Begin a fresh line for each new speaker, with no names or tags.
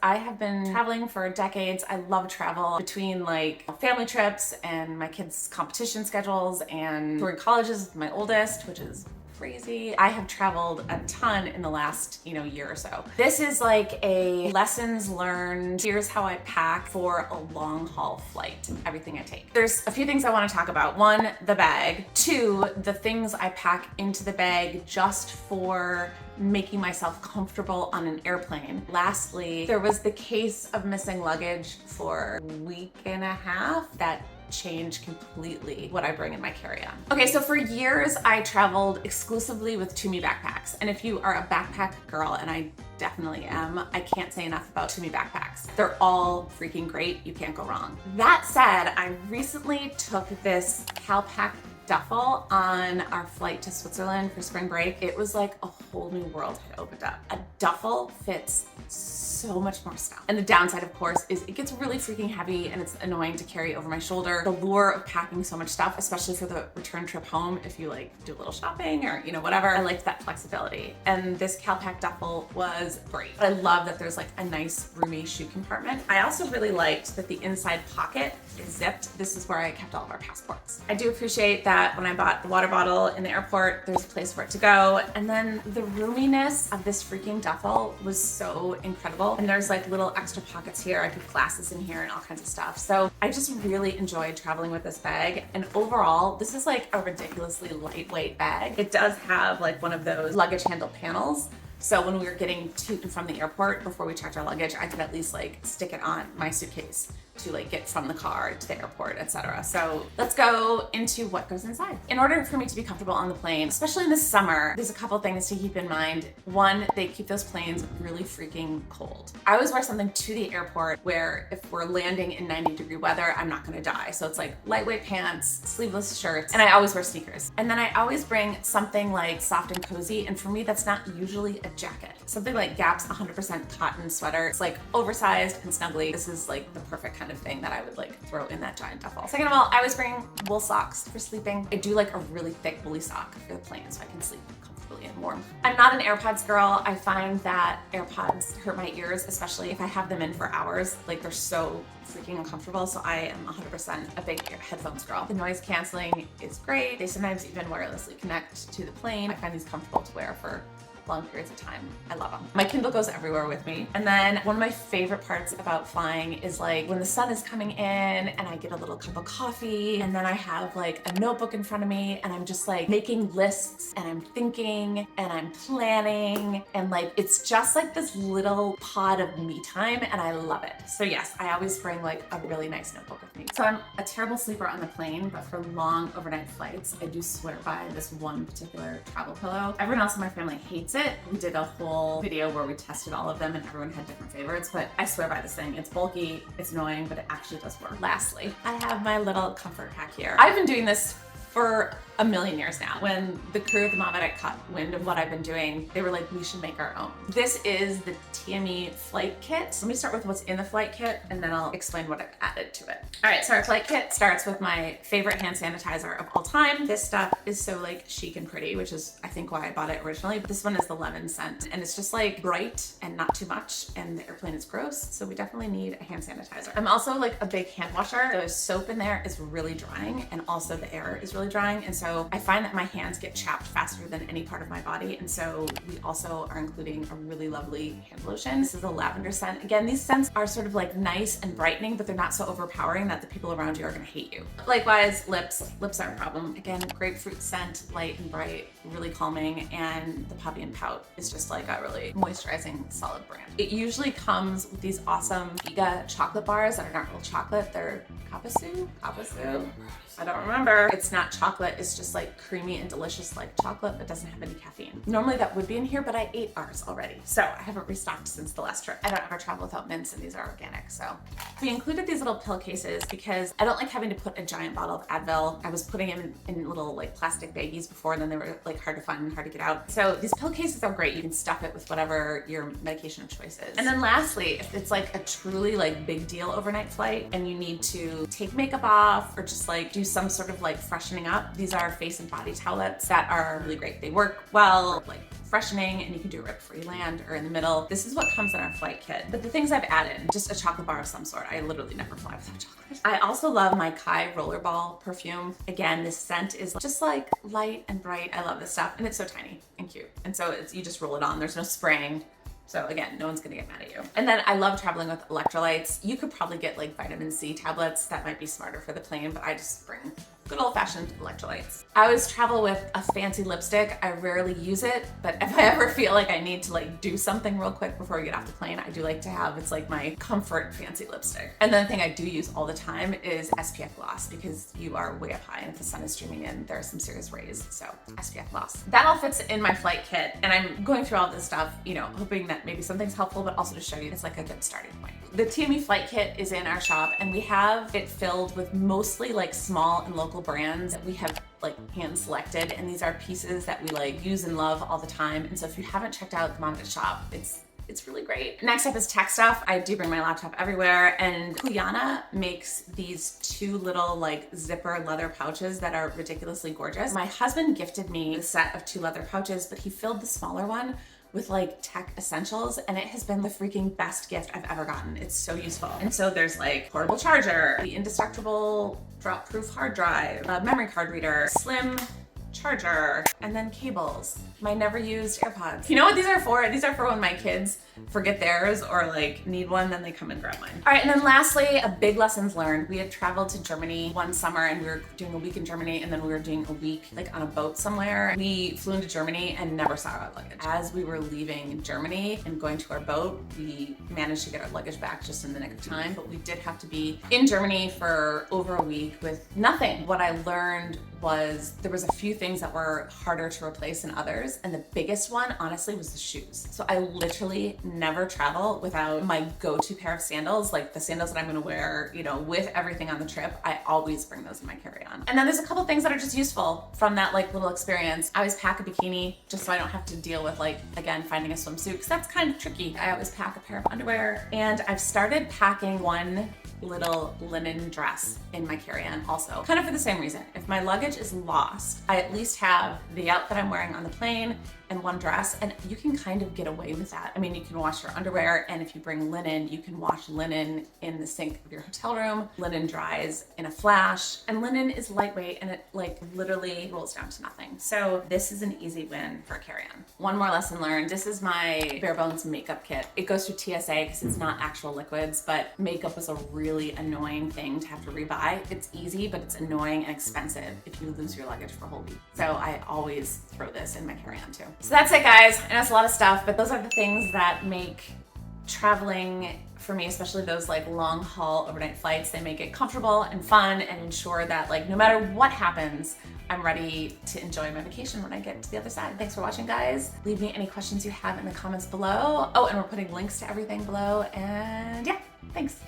I have been traveling for decades. I love travel between like family trips and my kids' competition schedules and touring colleges with my oldest, which is crazy. I have traveled a ton in the last, year or so. This is like a lessons learned, here's how I pack for a long haul flight, everything I take. There's a few things I want to talk about. One, the bag. Two, the things I pack into the bag just for making myself comfortable on an airplane. Lastly, there was the case of missing luggage for a week and a half that change completely what I bring in my carry-on. Okay, so for years I traveled exclusively with Tumi backpacks. And if you are a backpack girl, and I definitely am, I can't say enough about Tumi backpacks. They're all freaking great. You can't go wrong. That said, I recently took this CalPack duffel on our flight to Switzerland for spring break. It was like a whole new world had opened up. A duffel fits so much more stuff. And the downside, of course, is it gets really freaking heavy and it's annoying to carry over my shoulder. The lure of packing so much stuff, especially for the return trip home, if you like do a little shopping or whatever, I liked that flexibility. And this CalPack duffel was great. I love that there's like a nice roomy shoe compartment. I also really liked that the inside pocket is zipped. This is where I kept all of our passports. I do appreciate that when I bought the water bottle in the airport, there's a place for it to go. And then the roominess of this freaking duffel was so incredible. And there's like little extra pockets here. I put glasses in here and all kinds of stuff. So I just really enjoyed traveling with this bag. And overall, this is like a ridiculously lightweight bag. It does have like one of those luggage handle panels. So when we were getting to and from the airport, before we checked our luggage, I could at least like stick it on my suitcase to like get from the car to the airport, etc. So let's go into what goes inside. In order for me to be comfortable on the plane, especially in the summer, there's a couple things to keep in mind. One, they keep those planes really freaking cold. I always wear something to the airport where if we're landing in 90-degree weather, I'm not gonna die. So it's like lightweight pants, sleeveless shirts, and I always wear sneakers. And then I always bring something like soft and cozy, and for me, that's not usually a jacket. Something like Gap's 100% cotton sweater. It's like oversized and snuggly. This is like the perfect kind of thing that I would like throw in that giant duffel. Second of all, I always bring wool socks for sleeping. I do like a really thick woolly sock for the plane so I can sleep comfortably and warm. I'm not an AirPods girl. I find that AirPods hurt my ears, especially if I have them in for hours. Like they're so freaking uncomfortable. So I am 100% a big headphones girl. The noise canceling is great. They sometimes even wirelessly connect to the plane. I find these comfortable to wear for long periods of time. I love them. My Kindle goes everywhere with me. And then one of my favorite parts about flying is like when the sun is coming in and I get a little cup of coffee and then I have like a notebook in front of me and I'm just like making lists and I'm thinking and I'm planning and like it's just like this little pod of me time and I love it. So yes, I always bring like a really nice notebook with me. So I'm a terrible sleeper on the plane, but for long overnight flights, I do swear by this one particular travel pillow. Everyone else in my family hates it. We did a whole video where we tested all of them and everyone had different favorites, but I swear by this thing. It's bulky, it's annoying, but it actually does work. Lastly, I have my little comfort pack here. I've been doing this for a million years now. When the crew at the Movetic caught wind of what I've been doing, they were like, we should make our own. This is the TME flight kit. Let me start with what's in the flight kit and then I'll explain what I've added to it. All right, so our flight kit starts with my favorite hand sanitizer of all time. This stuff is so like chic and pretty, which is I think why I bought it originally. This one is the lemon scent and it's just like bright and not too much and the airplane is gross. So we definitely need a hand sanitizer. I'm also like a big hand washer. The soap in there is really drying and also the air is really drying. And so I find that my hands get chapped faster than any part of my body. And so we also are including a really lovely hand lotion. This is a lavender scent. Again, these scents are sort of like nice and brightening, but they're not so overpowering that the people around you are gonna hate you. Likewise, lips. Lips aren't a problem. Again, grapefruit scent, light and bright, really calming. And the Poppy and Pout is just like a really moisturizing, solid brand. It usually comes with these awesome Giga chocolate bars that are not real chocolate. They're Kapasu? I don't remember. It's not chocolate, it's just like creamy and delicious like chocolate, but doesn't have any caffeine. Normally that would be in here, but I ate ours already. So I haven't restocked since the last trip. I don't ever travel without mints and these are organic, so. We included these little pill cases because I don't like having to put a giant bottle of Advil. I was putting them in little like plastic baggies before and then they were like hard to find and hard to get out. So these pill cases are great. You can stuff it with whatever your medication of choice is. And then lastly, if it's like a truly like big deal overnight flight and you need to to take makeup off or just like do some sort of like freshening up. These are face and body towelettes that are really great. They work well, like freshening, and you can do it right before you land or in the middle. This is what comes in our flight kit. But the things I've added, just a chocolate bar of some sort. I literally never fly without chocolate. I also love my Kai Rollerball perfume. Again, this scent is just like light and bright. I love this stuff, and it's so tiny and cute. And so you just roll it on. There's no spraying. So again, no one's gonna get mad at you. And then I love traveling with electrolytes. You could probably get like vitamin C tablets. That might be smarter for the plane, but I just bring good old-fashioned electrolytes. I always travel with a fancy lipstick. I rarely use it, but if I ever feel like I need to like do something real quick before we get off the plane, I do like to have, it's like my comfort fancy lipstick. And then the thing I do use all the time is SPF gloss, because you are way up high and if the sun is streaming in, there are some serious rays, so SPF gloss. That all fits in my flight kit, and I'm going through all this stuff, you know, hoping that maybe something's helpful, but also to show you it's like a good starting point. The TME flight kit is in our shop, and we have it filled with mostly like small and local brands that we have like hand selected, and these are pieces that we like use and love all the time. And so if you haven't checked out the Mom at Shop, it's really great. Next up is tech stuff. I do bring my laptop everywhere, and Kuyana makes these two little like zipper leather pouches that are ridiculously gorgeous. My husband gifted me a set of 2 leather pouches, but he filled the smaller one with like tech essentials, and it has been the freaking best gift I've ever gotten. It's so useful. And so there's like portable charger, the indestructible drop-proof hard drive, a memory card reader, slim charger, and then cables. My never used AirPods. You know what these are for? These are for when my kids forget theirs or like need one, then they come and grab mine. All right, and then lastly, a big lessons learned. We had traveled to Germany one summer, and we were doing a week in Germany, and then we were doing a week like on a boat somewhere. We flew into Germany and never saw our luggage. As we were leaving Germany and going to our boat, we managed to get our luggage back just in the nick of time, but we did have to be in Germany for over a week with nothing. What I learned was there was a few things that were harder to replace than others, and the biggest one honestly was the shoes. So I literally never travel without my go-to pair of sandals, like the sandals that I'm gonna wear, you know, with everything on the trip. I always bring those in my carry-on. And then there's a couple things that are just useful from that like little experience. I always pack a bikini just so I don't have to deal with like, again, finding a swimsuit, because that's kind of tricky. I always pack a pair of underwear, and I've started packing one little linen dress in my carry-on also, kind of for the same reason. If my luggage is lost, I at least have the outfit I'm wearing on the plane and one dress, and you can kind of get away with that. I mean, you can wash your underwear, and if you bring linen, you can wash linen in the sink of your hotel room. Linen dries in a flash, and linen is lightweight, and it like literally rolls down to nothing. So this is an easy win for a carry-on. One more lesson learned. This is my bare bones makeup kit. It goes through TSA because it's not actual liquids, but makeup was a really annoying thing to have to rebuy. It's easy, but it's annoying and expensive if you lose your luggage for a whole week. So I always throw this in my carry-on too. So that's it, guys. I know it's a lot of stuff, but those are the things that make traveling, for me, especially those like long haul overnight flights, they make it comfortable and fun and ensure that like no matter what happens, I'm ready to enjoy my vacation when I get to the other side. Thanks for watching, guys. Leave me any questions you have in the comments below. Oh, and we're putting links to everything below, and yeah, thanks.